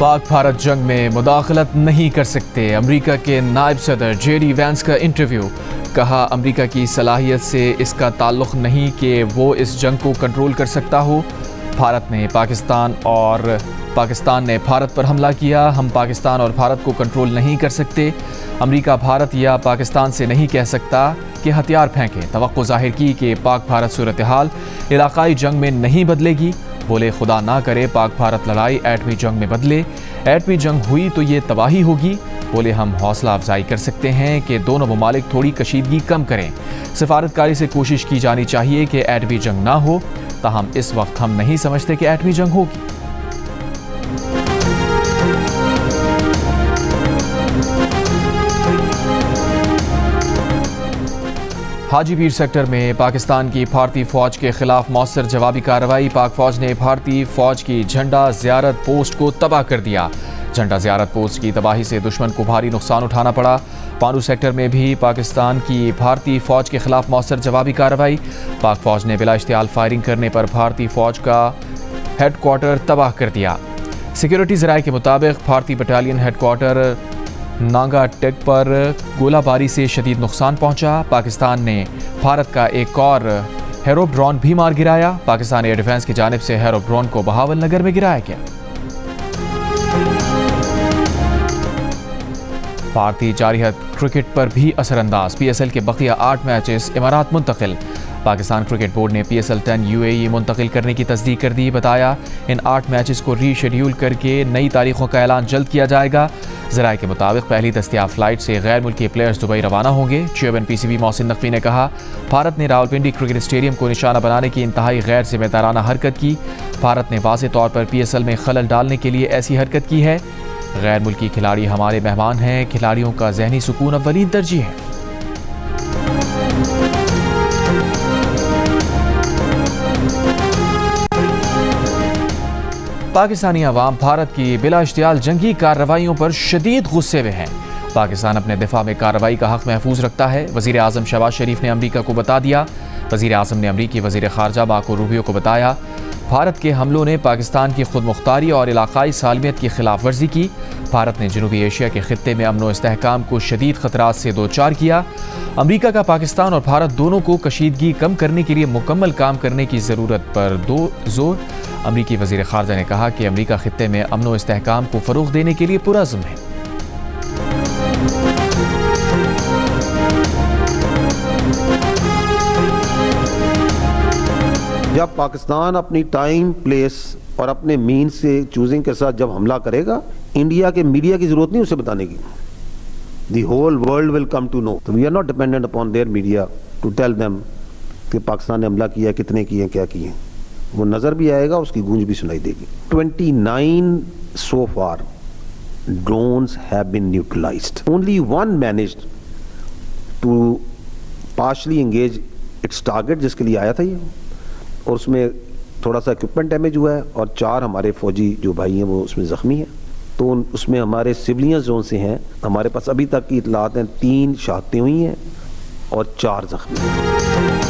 पाक भारत जंग में मुदाखलत नहीं कर सकते। अमेरिका के नायब सदर JD वैंस का इंटरव्यू। कहा, अमेरिका की सलाहियत से इसका ताल्लुक़ नहीं कि वो इस जंग को कंट्रोल कर सकता हो। भारत ने पाकिस्तान ने भारत पर हमला किया। हम पाकिस्तान और भारत को कंट्रोल नहीं कर सकते। अमेरिका भारत या पाकिस्तान से नहीं कह सकता कि हथियार फेंकें। तवक्को जाहिर की कि पाक भारत सूरत हाल इलाकाई जंग में नहीं बदलेगी। बोले, खुदा ना करे पाक भारत लड़ाई एटमी जंग में बदले। एटमी जंग हुई तो ये तबाही होगी। बोले, हम हौसला अफजाई कर सकते हैं कि दोनों ममालिक थोड़ी कशीदगी कम करें। सिफारतकारी से कोशिश की जानी चाहिए कि एटमी जंग ना हो। ताहम इस वक्त हम नहीं समझते कि एटमी जंग होगी। हाजीपीर सेक्टर में पाकिस्तान की भारतीय फौज के खिलाफ मौसर जवाबी कार्रवाई। पाक फौज ने भारतीय फौज की झंडा ज़ियारत पोस्ट को तबाह कर दिया। झंडा ज़ियारत पोस्ट की तबाही से दुश्मन को भारी नुकसान उठाना पड़ा। पानू सेक्टर में भी पाकिस्तान की भारतीय फौज के खिलाफ मौसर जवाबी कार्रवाई। पाक फौज ने बिला इश्तियाल फायरिंग करने पर भारतीय फौज का हेडक्वार्टर तबाह कर दिया। सिक्योरिटी ज़राए के मुताबिक भारतीय बटालियन हेडक्वार्टर नांगा टेक पर गोलाबारी से शदीद नुकसान पहुंचा। पाकिस्तान ने भारत का एक और हेरो ड्रोन भी मार गिराया। पाकिस्तान एयर डिफेंस की जानिब से हेरो ड्रोन को बहावल नगर में गिराया गया। भारतीय जारियत क्रिकेट पर भी असरअंदाज। PSL के बकिया 8 मैचेस इमारात मुंतकिल। पाकिस्तान क्रिकेट बोर्ड ने PSL 10 UAE मुंतकिल करने की तस्दीक कर दी। बताया, इन 8 मैचेस को रीशेड्यूल करके नई तारीखों का ऐलान जल्द किया जाएगा। ज़राए के मुताबिक पहली दस्तियाब फ्लाइट से गैर मुल्की प्लेयर्स दुबई रवाना होंगे। चेयरमैन PCB मोहसिन नकवी ने कहा, भारत ने रावलपिंडी क्रिकेट स्टेडियम को निशाना बनाने की इंतहाई गैर जिम्मेदाराना हरकत की। भारत ने वाज़ेह तौर पर PSL में खलल डालने के लिए ऐसी हरकत की है। गैर मुल्की खिलाड़ी हमारे मेहमान हैं। खिलाड़ियों का जहनी सुकून अव्वलीन तरजीह है। पाकिस्तानी अवाम भारत की बिला इश्तियाल जंगी कार्रवाइयों पर शदीद गुस्से में हैं। पाकिस्तान अपने दिफा में कार्रवाई का हक महफूज रखता है। वज़ीर आज़म शहबाज शरीफ ने अमरीका को बता दिया। वज़ीर आज़म ने अमरीकी वज़ीर ख़ारजा मार्को रूबियो को बताया, भारत के हमलों ने पाकिस्तान की खुद मुख्तारी और इलाकाई सालमियत की खिलाफ वर्जी की। भारत ने जनूबी एशिया के खित्ते में अमन व इस्तेहकाम को शदीद खतरात से दो चार किया। अमरीका का पाकिस्तान और भारत दोनों को कशीदगी कम करने के लिए मुकम्मल काम करने की ज़रूरत पर जोर। अमरीकी वज़ीर ख़ारजा ने कहा कि अमरीका खित्ते में अमन व इस्तेहकाम को फ़रोग़ देने के लिए पुरअज़्म है। जब पाकिस्तान अपनी टाइम, प्लेस और अपने मीन से चूजिंग के साथ जब हमला करेगा, इंडिया के मीडिया की जरूरत नहीं उसे बताने की। The whole world will come to know. तो we are not dependent upon their media to tell them कि पाकिस्तान ने हमला किया, कितने किए, क्या किए। वो नज़र भी आएगा, उसकी गूंज भी सुनाई देगी। 29 so far drones have been neutralized. Only one managed to partially engage its target जिसके लिए आया था ये, और उसमें थोड़ा सा इक्विपमेंट डैमेज हुआ है और 4 हमारे फौजी जो भाई हैं वो उसमें ज़ख्मी हैं। तो उसमें हमारे सिविलियंस जोन से हैं, हमारे पास अभी तक की इतलात हैं 3 शहादतें हुई हैं और 4 ज़ख्मी हैं।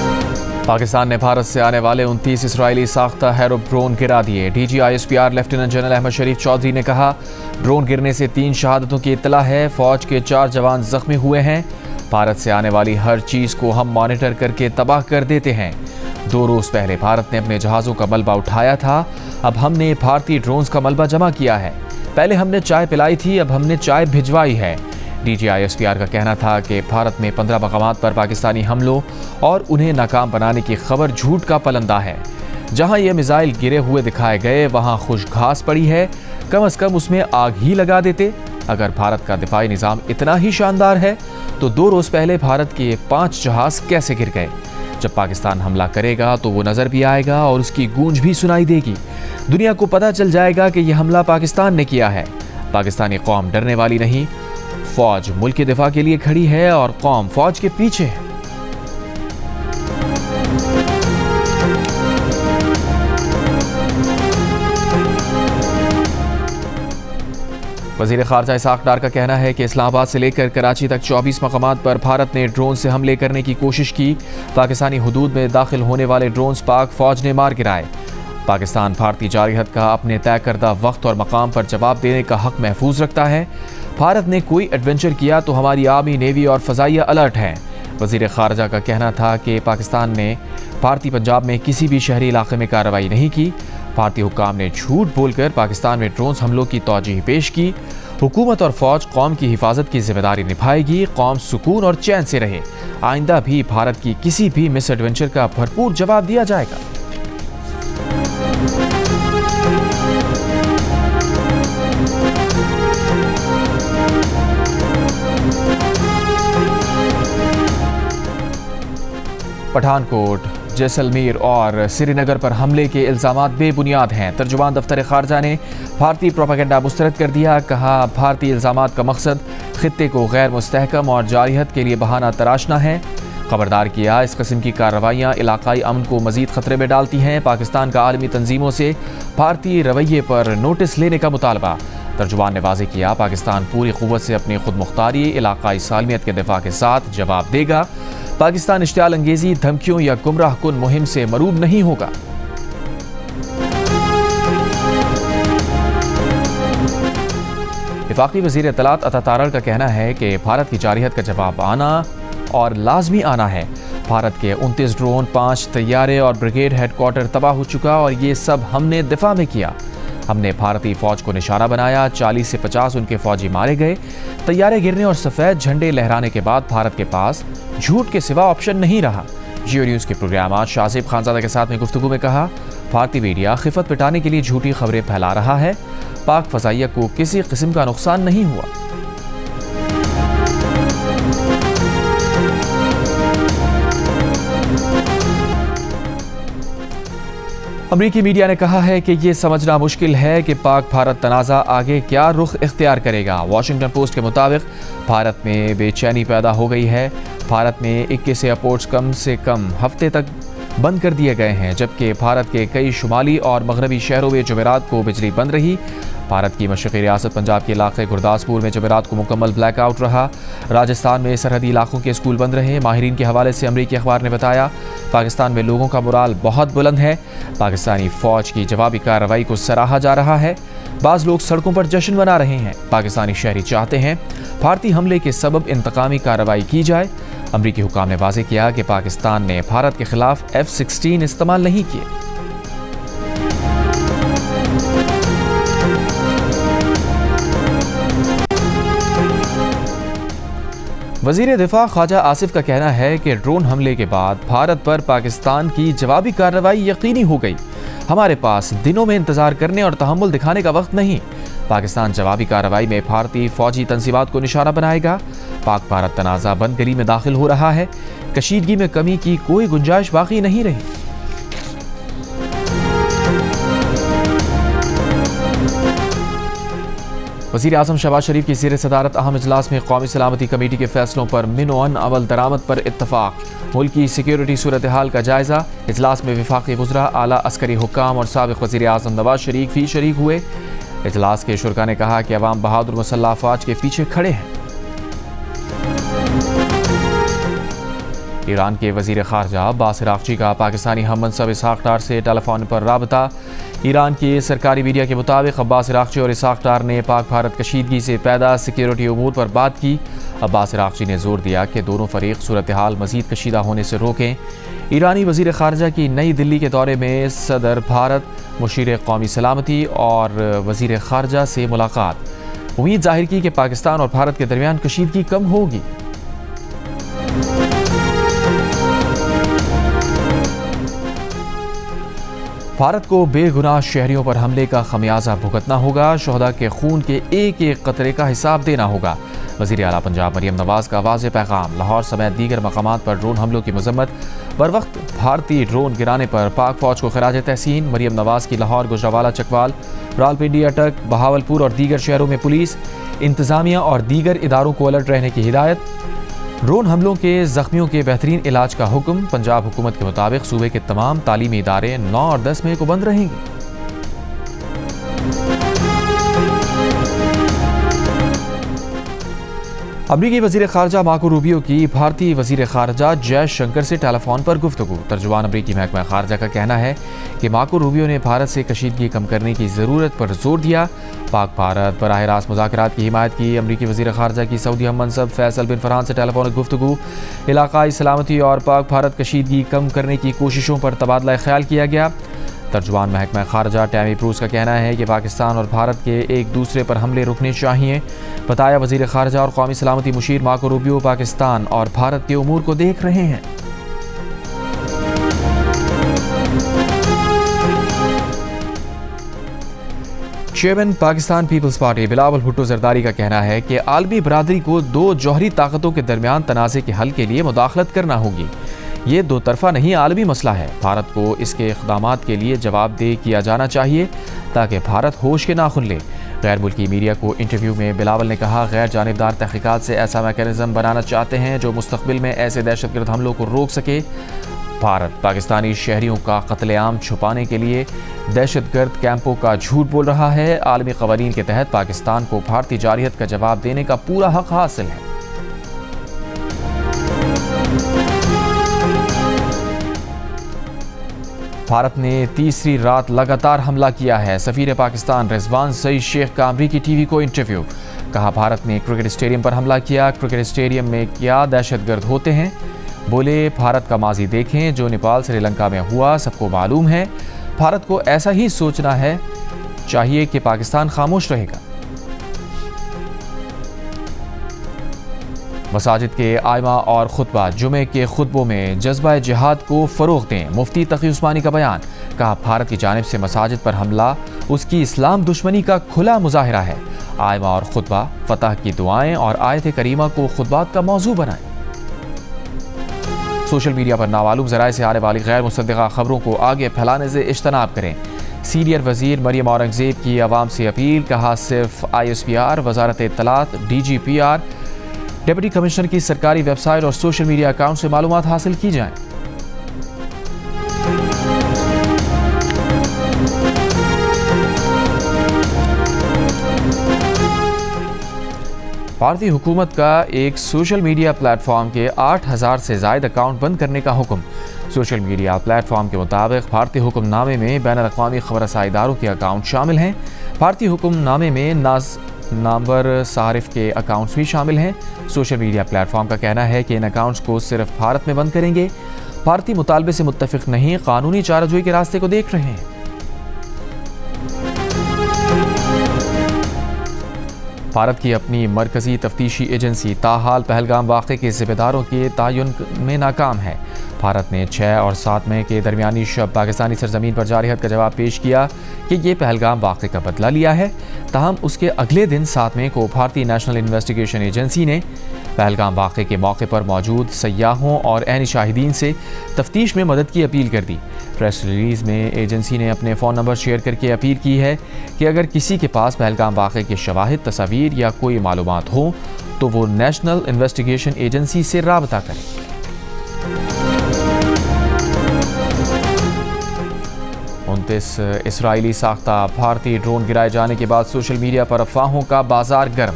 पाकिस्तान ने भारत से आने वाले 29 इसराइली साख्ता हेरो ड्रोन गिरा दिए। DG ISPR lieutenant general Ahmed Sharif Chaudhry ने कहा, ड्रोन गिरने से 3 शहादतों की इत्तला है। फौज के 4 जवान जख्मी हुए हैं। भारत से आने वाली हर चीज़ को हम मॉनिटर करके तबाह कर देते हैं। 2 रोज़ पहले भारत ने अपने जहाज़ों का मलबा उठाया था, अब हमने भारतीय ड्रोन्स का मलबा जमा किया है। पहले हमने चाय पिलाई थी, अब हमने चाय भिजवाई है। DG ISPR का कहना था कि भारत में 15 मकामात पर पाकिस्तानी हमलों और उन्हें नाकाम बनाने की खबर झूठ का पलंदा है। जहां ये मिसाइल गिरे हुए दिखाए गए, वहां खुश घास पड़ी है, कम अज़ कम उसमें आग ही लगा देते। अगर भारत का दिफाई निज़ाम इतना ही शानदार है तो 2 रोज़ पहले भारत के 5 जहाज़ कैसे गिर गए। जब पाकिस्तान हमला करेगा तो वो नज़र भी आएगा और उसकी गूंज भी सुनाई देगी। दुनिया को पता चल जाएगा कि यह हमला पाकिस्तान ने किया है। पाकिस्तानी कौम डरने वाली नहीं, फौज मुल्क के दिफा के लिए खड़ी है और कौम फौज के पीछे है। वज़ीर ख़ारजा इसाक़ डार का कहना है कि इस्लामाबाद से लेकर कराची तक 24 मकामात पर भारत ने ड्रोन से हमले करने की कोशिश की। पाकिस्तानी हुदूद में दाखिल होने वाले ड्रोन्स पाक फौज ने मार गिराए। पाकिस्तान भारतीय जारहियत का अपने तय करदा वक्त और मकाम पर जवाब देने का हक महफूज रखता है। भारत ने कोई एडवेंचर किया तो हमारी आर्मी, नेवी और फजाइया अलर्ट हैं। वजीर खारजा का कहना था कि पाकिस्तान ने भारतीय पंजाब में किसी भी शहरी इलाके में कार्रवाई नहीं की। भारतीय हुक्काम ने झूठ बोलकर पाकिस्तान में ड्रोन हमलों की तौजीह पेश की। हुकूमत और फौज कौम की हिफाजत की जिम्मेदारी निभाएगी। कौम सुकून और चैन से रहे। आइंदा भी भारत की किसी भी मिस एडवेंचर का भरपूर जवाब दिया जाएगा। पठानकोट, जैसलमेर और श्रीनगर पर हमले के इल्जामात बेबुनियाद हैं। तर्जुमान दफ्तर खारजा ने भारतीय प्रोपेगेंडा मुस्तरद कर दिया। कहा, भारतीय इल्जामात का मकसद खित्ते को गैर मुस्तहकम और जारहियत के लिए बहाना तराशना है। खबरदार किया, इस किस्म की कार्रवाइयाँ इलाकाई अमन को मजीद खतरे में डालती हैं। पाकिस्तान का आलमी तंजीमों से भारतीय रवैये पर नोटिस लेने का मुतालबा। तर्जुमान ने वाज़ेह किया, पाकिस्तान पूरी क़ुव्वत से अपनी खुद मुख्तारी, इलाकाई सालमियत के दिफा के साथ जवाब देगा। पाकिस्तान इश्तियाल अंगेजी, धमकियों या गुमराह कुन मुहिम से मरूब नहीं होगा। वफाकी वज़ीर इत्तलात अता तारड़ का कहना है कि भारत की जारहियत का जवाब आना और लाजमी आना है। भारत के 29 ड्रोन, 5 तैयारे और ब्रिगेड हेडक्वार्टर तबाह हो चुका और ये सब हमने दिफा में किया। हमने भारतीय फौज को निशाना बनाया। 40 से 50 उनके फौजी मारे गए। तैयारे गिरने और सफ़ेद झंडे लहराने के बाद भारत के पास झूठ के सिवा ऑप्शन नहीं रहा। जियो न्यूज़ के प्रोग्राम आज शाहज़ेब खानज़ादा के साथ में गुफ्तगू में कहा, भारतीय मीडिया खिफत पिटाने के लिए झूठी खबरें फैला रहा है। पाक फ़ज़ाइया को किसी किस्म का नुकसान नहीं हुआ। अमरीकी मीडिया ने कहा है कि ये समझना मुश्किल है कि पाक भारत तनाज़ा आगे क्या रुख इख्तियार करेगा। वाशिंगटन पोस्ट के मुताबिक भारत में बेचैनी पैदा हो गई है। भारत में 21 एयरपोर्ट्स कम से कम हफ्ते तक बंद कर दिए गए हैं, जबकि भारत के कई शुमाली और मगरबी शहरों में जुमेरात को बिजली बंद रही। भारत की मशरक़ी रियासत पंजाब के इलाके गुरदासपुर में जुमेरात को मुकम्मल ब्लैकआउट रहा। राजस्थान में सरहदी इलाकों के स्कूल बंद रहे। माहिरीन के हवाले से अमरीकी अखबार ने बताया, पाकिस्तान में लोगों का मोराल बहुत बुलंद है। पाकिस्तानी फ़ौज की जवाबी कार्रवाई को सराहा जा रहा है। बाज़ लोग सड़कों पर जश्न मना रहे हैं। पाकिस्तानी शहरी चाहते हैं भारतीय हमले के सबब इंतकामी कार्रवाई की जाए। अमरीकी हुक्काम ने वाज़ेह किया कि पाकिस्तान ने भारत के खिलाफ F-16 इस्तेमाल नहीं किए। वज़ीर दिफा ख्वाजा आसिफ का कहना है कि ड्रोन हमले के बाद भारत पर पाकिस्तान की जवाबी कार्रवाई यकीनी हो गई। हमारे पास दिनों में इंतजार करने और तहम्मुल दिखाने का वक्त नहीं। पाकिस्तान जवाबी कार्रवाई में भारतीय फौजी तंजीमात को निशाना बनाएगा। पाक भारत तनाज़ा बंद गली में दाखिल हो रहा है। कशीदगी में कमी की कोई गुंजाइश बाकी नहीं रही। वज़ीर आज़म शहबाज शरीफ की ज़ेर सदारत अहम इजलास में कौमी सलामती कमेटी के फैसलों पर मिनोअन अमल दरामद पर इत्तफाक। मुल्क की सिक्योरिटी सूरत हाल का जायज़ा। इजलास में वफाकी वज़रा, आला अस्करी हुक्काम और साबिक़ वज़ीर आज़म नवाज शरीफ भी शरीक हुए। इजलास के शुरका ने कहा कि अवाम बहादुर मुसल्लह अफ़वाज के पीछे खड़े हैं। ईरान के वज़ीर ख़ारजा अब्बास अराग़ची का पाकिस्तानी हम मनसब इसहाक़ डार से टेलीफोन पर राबता। ईरान के सरकारी मीडिया के मुताबिक अब्बास अराग़ची और इसहाक़ डार ने पाक भारत कशीदगी से पैदा सिक्योरिटी उमूर पर बात की। अब्बास अराग़ची ने जोर दिया कि दोनों फरीक सूरत हाल मज़ीद कशीदा होने से रोकें। ईरानी वज़ीर ख़ारजा की नई दिल्ली के दौरे में सदर भारत, मुशीर कौमी सलामती और वज़ीर ख़ारजा से मुलाकात। उम्मीद ज़ाहिर की कि पाकिस्तान और भारत के दरमियान कशीदगी कम होगी। भारत को बेगुनाह शहरियों पर हमले का खमियाजा भुगतना होगा। शोहदा के खून के एक एक कतरे का हिसाब देना होगा। वज़ीर आला पंजाब मरियम नवाज़ का वाज़ेह पैगाम। लाहौर समेत दीगर मकामात पर ड्रोन हमलों की मजम्मत। बरवक्त भारतीय ड्रोन गिराने पर पाक फ़ौज को खराज तहसीन। मरियम नवाज़ की लाहौर, गुजरावाला, चकवाल, रावलपिंडी, अटक, बहावलपुर और दीगर शहरों में पुलिस, इंतज़ामिया और दीगर इदारों को अलर्ट रहने की हिदायत। ड्रोन हमलों के जख्मियों के बेहतरीन इलाज का हुक्म। पंजाब हुकूमत के मुताबिक सूबे के तमाम तालीमी इदारे 9 और 10 मई को बंद रहेंगे। अमरीकी वज़ीर ख़ारजा मार्को रूबियो की भारतीय वज़ीर ख़ारजा जयशंकर से टेलीफोन पर गुफ्तगू। तर्जुमान अमरीकी महकमा ख़ारजा का कहना है कि मार्को रूबियो ने भारत से कशीदगी कम करने की ज़रूरत पर जोर दिया। पाक भारत बराह रास्त मुज़ाकरात की हिमायत की। अमरीकी वज़ीर ख़ारजा की सऊदी हम मनसब फैसल बिन फरहान से टेलीफोनिक गुफ्तगू। इलाक़ाई सलामती और पाक भारत कशीदगी कम करने की कोशिशों पर तबादला ख्याल किया गया। तर्जुमान महकमा ख़ारजा टैमी प्रूस का कहना है कि पाकिस्तान और भारत के एक दूसरे पर हमले रुकने चाहिए। बताया वज़ीर ख़ारजा और कौमी सलामती मुशीर मार्को रूबियो पाकिस्तान और भारत के उमूर को देख रहे हैं। चेयरमैन पाकिस्तान पीपल्स पार्टी बिलावल भुट्टो जरदारी का कहना है कि आलमी बरादरी को दो जौहरी ताकतों के दरमियान तनाज़े के हल के लिए मुदाखलत करना होगी। ये दो तरफा नहीं आलमी मसला है। भारत को इसके इक़दामात के लिए जवाबदेह किया जाना चाहिए ताकि भारत होश के नाखुन ले। गैर मुल्की मीडिया को इंटरव्यू में बिलावल ने कहा, गैर जानिबदार तहक़ीक़ात से ऐसा मैकेनिज़्म बनाना चाहते हैं जो मुस्तक़बिल में ऐसे दहशतगर्द हमलों को रोक सके। भारत पाकिस्तानी शहरियों का कत्लेआम छुपाने के लिए दहशतगर्द कैंपों का झूठ बोल रहा है। आलमी क़वानीन के तहत पाकिस्तान को भारतीय जारहियत का जवाब देने का पूरा हक़ हासिल है। भारत ने तीसरी रात लगातार हमला किया है। सफीर पाकिस्तान रिजवान सईद शेख का अमरीकी टीवी को इंटरव्यू। कहा, भारत ने क्रिकेट स्टेडियम पर हमला किया। क्रिकेट स्टेडियम में क्या दहशतगर्द होते हैं? बोले, भारत का माजी देखें जो नेपाल श्रीलंका में हुआ सबको मालूम है। भारत को ऐसा ही सोचना है चाहिए कि पाकिस्तान खामोश रहेगा। मसाजिद के आइमा और खुतबा जुमे के खुतबों में जज्बा जिहाद को फ़रोग़ दें। मुफ्ती तकी उस्मानी का बयान। कहा, भारत की जानिब से मसाजिद पर हमला उसकी इस्लाम दुश्मनी का खुला मुजाहिरा है। आइमा और खुतबा फतह की दुआएं और आयत करीमा को खुतबात का मौजू बनाएं। सोशल मीडिया पर नामालूम ज़राए से आने वाली गैर मुसद्दिक़ा खबरों को आगे फैलाने से इज्तनाब करें। सीनियर वज़ीर मरियम औरंगज़ेब की आवाम से अपील। कहा, सिर्फ ISPR, वज़ारत इत्तलात, DGPR, डिप्टी कमिश्नर की सरकारी वेबसाइट और सोशल मीडिया अकाउंट से मालूमात हासिल की जाएं। भारतीय हुकूमत का एक सोशल मीडिया प्लेटफॉर्म के 8000 से ज़ायद अकाउंट बंद करने का हुक्म। सोशल मीडिया प्लेटफॉर्म के मुताबिक भारतीय हुक्मनामे में बैन अक़वामी ख़बरसाई इदारों के अकाउंट शामिल हैं। भारतीय हुक्मनामे में नामवर सारिफ के अकाउंट्स भी शामिल हैं। सोशल मीडिया प्लेटफॉर्म का कहना है कि इन अकाउंट्स को सिर्फ भारत में बंद करेंगे। भारतीय मुतालबे से मुत्तफिक नहीं, कानूनी चाराजोई के रास्ते को देख रहे हैं। भारत की अपनी मरकजी तफ्तीशी एजेंसी ताहाल पहलगाम वाक़े के ज़िम्मेदारों के तयन में नाकाम है। भारत ने 6 और 7 मई के दरमियानी शब पाकिस्तानी सरजमीन पर जारहियत का जवाब पेश किया कि ये पहलगाम वाक़े का बदला लिया है। ताहम उसके अगले दिन 7 मई को भारतीय नेशनल इन्वेस्टिगेशन एजेंसी ने पहलगाम वाक़े के मौके पर मौजूद सयाहों और ऐनी शाहिदीन से तफ्तीश में मदद की अपील कर दी। प्रेस रिलीज़ में एजेंसी ने अपने फ़ोन नंबर शेयर करके अपील की है कि अगर किसी के पास पहलगाम वाक़े के शवाहिद, तस्वीर या कोई मालूमात हो तो वो नेशनल इन्वेस्टिगेशन एजेंसी से राबता करें। इसराइली साख्ता भारतीय ड्रोन गिराए जाने के बाद सोशल मीडिया पर अफवाहों का बाजार गर्म।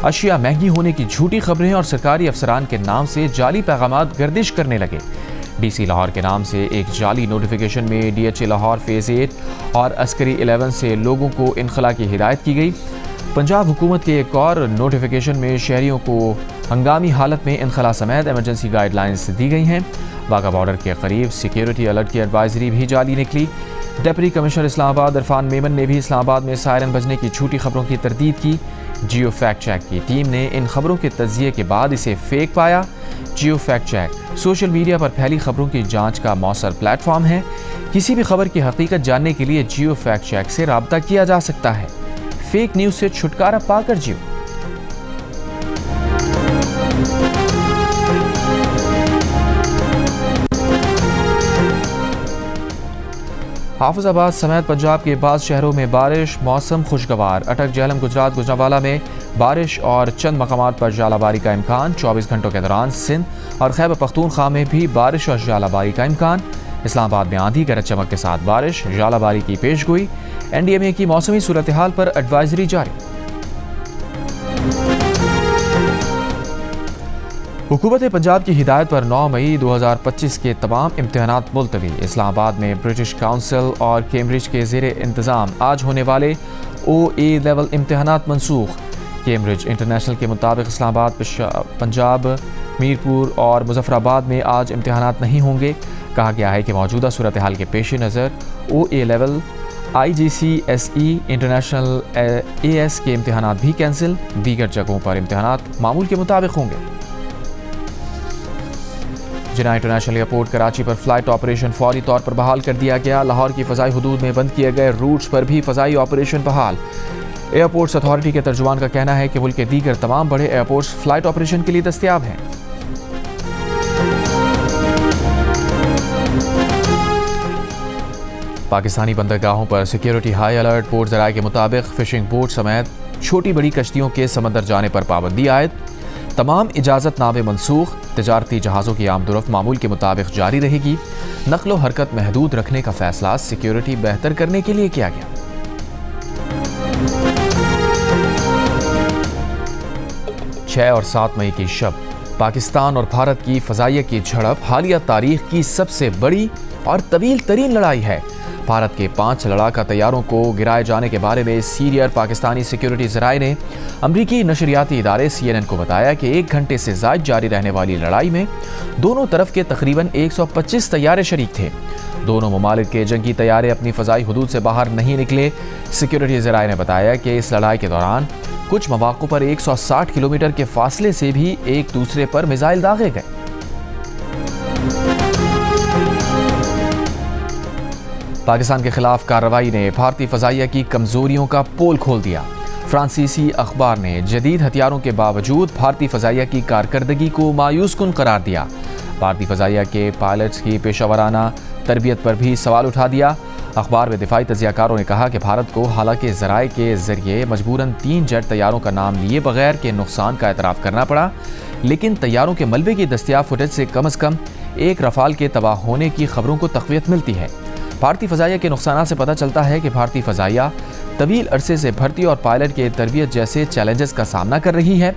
अशिया महंगी होने की झूठी खबरें और सरकारी अफसरान के नाम से जाली पैगामात गर्दिश करने लगे। DC लाहौर के नाम से एक जाली नोटिफिकेशन में DHA लाहौर फेज़ 8 और अस्करी 11 से लोगों को इनखला की हिदायत की गई। पंजाब हुकूमत के एक और नोटिफिकेशन में शहरियों को हंगामी हालत में इनखला समेत एमरजेंसी गाइडलाइंस दी गई हैं। वाघा बॉर्डर के करीब सिक्योरिटी अलर्ट की एडवाइजरी भी जाली निकली। डिप्टी कमिश्नर इस्लामाबाद इरफान मेमन ने भी इस्लामाबाद में सायरन बजने की झूठी खबरों की तरदीद की। जियो फैक्ट चेक की टीम ने इन खबरों के तज्जिये के बाद इसे फेक पाया। जियो फैक्ट चेक सोशल मीडिया पर फैली खबरों की जांच का मौसर प्लेटफॉर्म है। किसी भी खबर की हकीकत जानने के लिए जियो फैक्ट चेक से राब्ता किया जा सकता है। फेक न्यूज़ से छुटकारा पाकर जियो। हाफिजाबाद समेत पंजाब के बाद शहरों में बारिश, मौसम खुशगवार। अटक, झेलम, गुजरात, गुजरांवाला में बारिश और चंद मकामात पर जालाबारी का इम्कान। 24 घंटों के दौरान सिंध और खैबर पख्तूनख्वा में भी बारिश और जालाबारी का इम्कान। इस्लामाबाद में आंधी गरज चमक के साथ बारिश, जालाबारी की पेशगोई। NDMA की मौसमी सूरत हाल पर एडवाइजरी जारी। हुकूमत पंजाब की हिदायत पर 9 मई 2025 के तमाम इम्तहानात मुलतवी। इस्लामाबाद में ब्रिटिश काउंसिल और कैम्ब्रिज के ज़ेरे इंतज़ाम आज होने वाले OA लेवल इम्तहानात मनसूख। कैम्ब्रिज इंटरनेशनल के मुताबिक इस्लामाबाद, पंजाब, मीरपुर और मुजफ्फराबाद में आज इम्तहानात नहीं होंगे। कहा गया है कि मौजूदा सूरत हाल के पेश नज़र OA level, IGCSE, international AS के इम्तहानात भी कैंसिल। दीगर जगहों पर इम्तहानात मामूल के मुताबिक होंगे। जिन्ना इंटरनेशनल एयरपोर्ट कराची पर फ्लाइट ऑपरेशन फौरी तौर पर बहाल कर दिया गया। लाहौर की फ़ज़ाई हदूद में बंद किए गए रूट्स पर भी फ़ज़ाई ऑपरेशन बहाल। एयरपोर्ट्स अथॉरिटी के तर्जुमान का कहना है कि मुल्क के दीगर तमाम बड़े एयरपोर्ट्स फ्लाइट ऑपरेशन के लिए दस्तयाब हैं। पाकिस्तानी बंदरगाहों पर सिक्योरिटी हाई अलर्ट। पोर्ट ज़राए के मुताबिक फ़िशिंग बोट समेत छोटी बड़ी कश्तियों के समंदर जाने पर पाबंदी आयद। तमाम इजाज़तनामे मनसूख। तिजारती जहाज़ों की आमदोरफ्त मामूल के मुताबिक जारी रहेगी। नक़्लो हरकत महदूद रखने का फैसला सिक्योरिटी बेहतर करने के लिए किया गया। छह और 7 मई की शब पाकिस्तान और भारत की फ़ज़ाइया की झड़प हालिया तारीख की सबसे बड़ी और तवील तरीन लड़ाई है। भारत के 5 लड़ाका तैयारों को गिराए जाने के बारे में सीनियर पाकिस्तानी सिक्योरिटी ज़राए ने अमरीकी नशरियाती इदारे CNN को बताया कि 1 घंटे से ज़ायद जारी रहने वाली लड़ाई में दोनों तरफ के तकरीबन 125 तैयारे शरीक थे। दोनों ममालिक के जंगी तैयारे अपनी फ़ज़ाई हुदूद से बाहर नहीं निकले। सिक्योरिटी ज़राए ने बताया कि इस लड़ाई के दौरान कुछ मौक़ों पर 160 किलोमीटर के फासले से भी एक दूसरे पर मिसाइल दागे गए। पाकिस्तान के खिलाफ कार्रवाई ने भारतीय फ़ज़ाइया की कमज़ोरियों का पोल खोल दिया। फ्रांसीसी अखबार ने जदीद हथियारों के बावजूद भारतीय फ़ज़ाइया की कारकर्दगी को मायूस कुन करार दिया। भारतीय फ़ज़ाइया के पायलट्स की पेशावराना तरबियत पर भी सवाल उठा दिया। अखबार में दिफाई तजियाकारों ने कहा कि भारत को हालांकि ज़राए के ज़रिए मजबूरन 3 जेट तैयारों का नाम लिए बगैर के नुकसान का एतराफ़ करना पड़ा, लेकिन तैयारों के मलबे की दस्तियाब फुटेज से कम एक रफ़ाल के तबाह होने की खबरों को तक़वियत मिलती है। भारतीय फ़ज़ाइया के नुकसान से पता चलता है कि भारतीय फ़ज़ाइया तवील अरसे से भर्ती और पायलट के तरबियत जैसे चैलेंजेस का सामना कर रही है।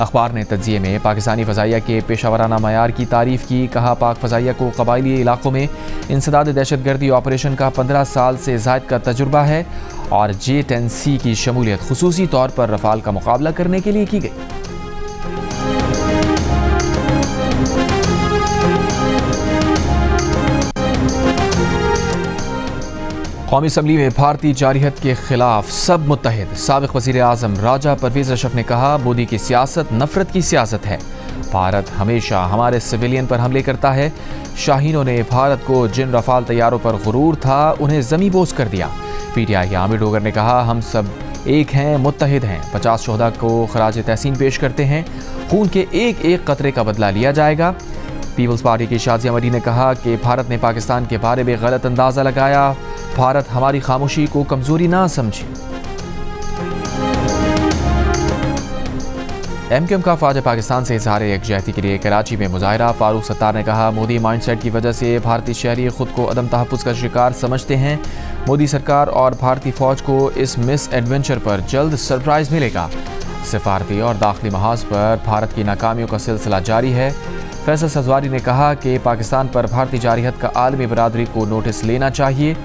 अखबार ने तज्ज़िये में पाकिस्तानी फ़ज़ाइया के पेशावराना मयार की तारीफ़ की। कहा, पाक फ़ज़ाइया को कबायली इलाकों में इंसदाद दहशतगर्दी ऑपरेशन का 15 साल से ज़ायद का तजुर्बा है और J-10C की शमूलियत खुसूसी तौर पर रफ़ाल का मुकाबला करने के लिए की गई। कौमी असम्बली में भारतीय जारहियत के खिलाफ सब मुत्तहिद। साबिक़ वज़ीर आज़म राजा परवेज़ अशरफ ने कहा, मोदी की सियासत नफरत की सियासत है। भारत हमेशा हमारे सिविलियन पर हमले करता है। शाहीनों ने भारत को जिन रफ़ाल तैयारों पर गुरूर था उन्हें ज़मी बोस कर दिया। PTI के आमिर डोगर ने कहा, हम सब एक हैं, मुत्तहिद हैं। 50 शोहदा को खराज तहसीन पेश करते हैं। खून के एक एक कतरे का बदला लिया जाएगा। पीपल्स पार्टी की शाजिया मरी ने कहा कि भारत ने पाकिस्तान के बारे में गलत अंदाज़ा लगाया। भारत हमारी खामोशी को कमज़ोरी ना समझे। MQM का फ़ौज पाकिस्तान से इज़हार यकजहती के लिए कराची में मुज़ाहरा। फारूक सत्तार ने कहा, मोदी माइंडसेट की वजह से भारतीय शहरी खुद को अदम तहफ़्फ़ुज़ का शिकार समझते हैं। मोदी सरकार और भारतीय फ़ौज को इस मिस एडवेंचर पर जल्द सरप्राइज़ मिलेगा। सिफारती और दाखिली महाज पर भारत की नाकामियों का सिलसिला जारी है। फैसल सजवारी ने कहा कि पाकिस्तान पर भारतीय जारहियत का आलमी बरादरी को नोटिस लेना चाहिए।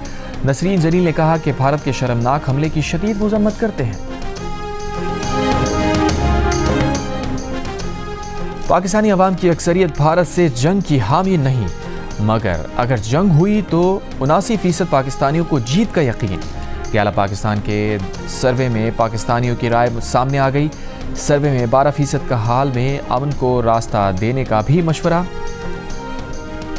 नसरीन जलील ने कहा कि भारत के शर्मनाक हमले की शदीद मज़म्मत करते हैं। पाकिस्तानी अवाम की अक्सरियत भारत से जंग की हामी नहीं, मगर अगर जंग हुई तो 79% पाकिस्तानियों को जीत का यकीन। त्याला पाकिस्तान के सर्वे में पाकिस्तानियों की राय सामने आ गई। सर्वे में 12% का हाल में अमन को रास्ता देने का भी मशवरा।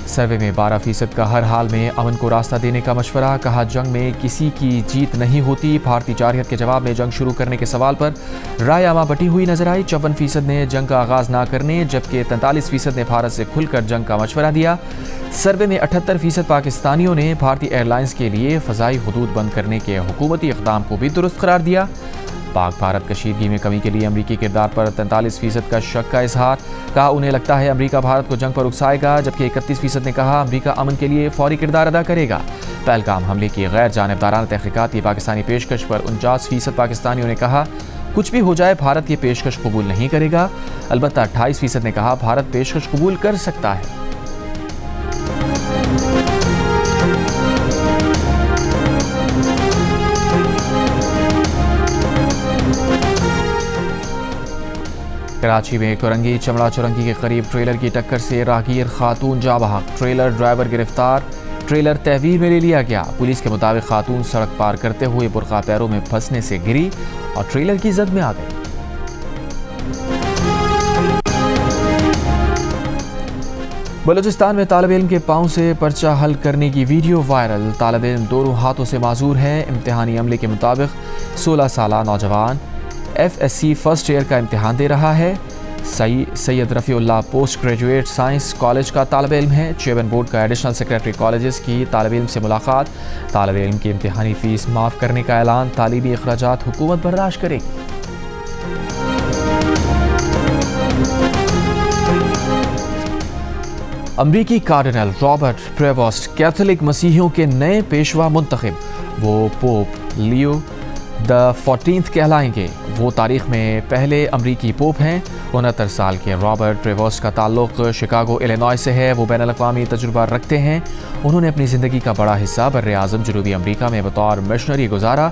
सर्वे में 12% का हर हाल में अमन को रास्ता देने का मशवरा। कहा, जंग में किसी की जीत नहीं होती। भारतीय जारहियत के जवाब में जंग शुरू करने के सवाल पर राय आमा बटी हुई नजर आई। 54% ने जंग का आगाज ना करने, जबकि 43% ने भारत से खुलकर जंग का मशवरा दिया। सर्वे में 78% पाकिस्तानियों ने भारतीय एयरलाइंस के लिए फ़ज़ाई हुदूद बंद करने के हुकूमती इक़दाम को भी दुरुस्त करार दिया। पाक भारत कशीदगी में कमी के लिए अमरीकी किरदार पर 43% का शक का इजहार। कहा, उन्हें लगता है अमरीका भारत को जंग पर उकसाएगा, जबकि 31% ने कहा अमरीका अमन के लिए फौरी किरदार अदा करेगा। पहलगाम हमले की गैर जानिबदाराना तहकीकात की पाकिस्तानी पेशकश पर 49% पाकिस्तानियों ने कहा कुछ भी हो जाए भारत ये पेशकश कबूल नहीं करेगा। अलबत्ता 28% ने कहा भारत पेशकश कबूल कर सकता है। कराची में कोरंगी चमड़ा चुरंगी के करीब ट्रेलर की टक्कर से राहगीर खातून जा बहक, ट्रेलर ड्राइवर गिरफ्तार, ट्रेलर तहवील में ले लिया गया। पुलिस के मुताबिक खातून सड़क पार करते हुए बुर्का पैरों में फंसने से गिरी और ट्रेलर की जद में आ गई। बलूचिस्तान में तालिब इल्म के पांव से पर्चा हल करने की वीडियो वायरल, तालिब इल्म दोनों हाथों से माजूर है। इम्तिहानी अमले के मुताबिक 16 साला नौजवान FSC फर्स्ट ईयर का इम्तिहान दे रहा है। Syed Rafiullah post graduate science college का तालिब इल्म है। चेयरमैन बोर्ड का एडिशनल सेक्रेटरी कॉलेजेस की तालिब इल्म से मुलाकात, तालिब इल्म की इम्तिहानी फ़ीस माफ़ करने का ऐलान, तालीमी अखराजात हुकूमत बर्दाश्त करेगी। अमरीकी कार्डिनल रॉबर्ट प्रेवोस्ट कैथोलिक मसीहियों के नए पेशवा मुंतखब, वो पोप लियो द 14th कहलाएंगे। वो तारीख में पहले अमरीकी पोप हैं। 69 साल के रॉबर्ट प्रेवोस्ट का ताल्लुक शिकागो इलिनॉय से है। वो बैनुल-अक़वामी तजुर्बा रखते हैं। उन्होंने अपनी ज़िंदगी का बड़ा हिस्सा बर्र-ए-आज़म जनूबी अमरीका में बतौर मिशनरी गुजारा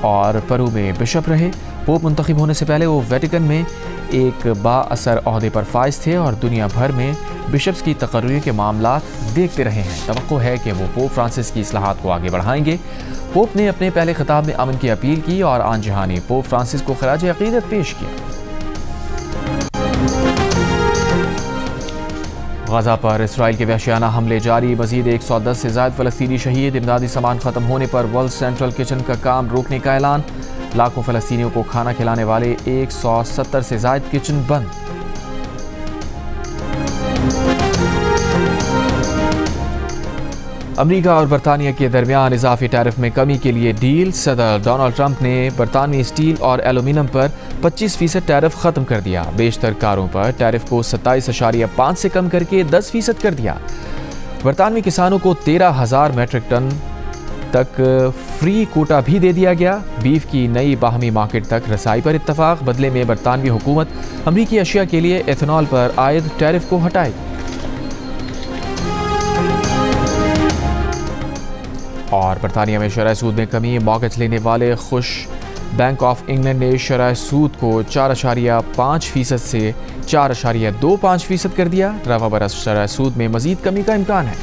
और पेरू में बिशप रहे। पोप मुंतखब होने से पहले वो वेटिकन में एक बाअसर ओहदे पर फाइज थे और दुनिया भर में बिशप्स की तकर्री के मामलात देखते रहे हैं। तवक्को है कि वो पोप फ्रांसिस की इस्लाहात को आगे बढ़ाएंगे। पोप ने अपने पहले खिताब में अमन की अपील की और आन जहानी पोप फ्रांसिस को खराज अकीदत पेश किया। गजा पर इसराइल के वहशियाना हमले जारी, मजीद 110 से ज़ायद फ़लस्तीनी शहीद। इमदादी सामान ख़त्म होने पर वर्ल्ड सेंट्रल किचन का काम रोकने का ऐलान। लाखों फ़लस्तीनियों को खाना खिलाने वाले 170 से ज़ायद किचन बंद। अमरीका और बरतानिया के दरमियान इजाफी टैरिफ में कमी के लिए डील। सदर डोनाल्ड ट्रंप ने बरतानवी स्टील और एलुमिनियम पर 25% टैरिफ ख़त्म कर दिया। बेशतर कारों पर टैरिफ को 27.5 से कम करके 10% कर दिया। बरतानवी किसानों को 13,000 मेट्रिक टन तक फ्री कोटा भी दे दिया गया। बीफ की नई बाहमी मार्केट तक रसाई पर इत्तफाक। बदले में बरतानवी हुकूमत अमरीकी अशिया के लिए एथेनॉल पर आयद टैरिफ को हटाएगी। और बरतानिया में शरह सूद में कमी, मॉर्गेज लेने वाले खुश। बैंक ऑफ इंग्लैंड ने शरह सूद को 4.5% से 4.25% कर दिया। रवा बरस शरह सूद में मजीद कमी का इम्कान है।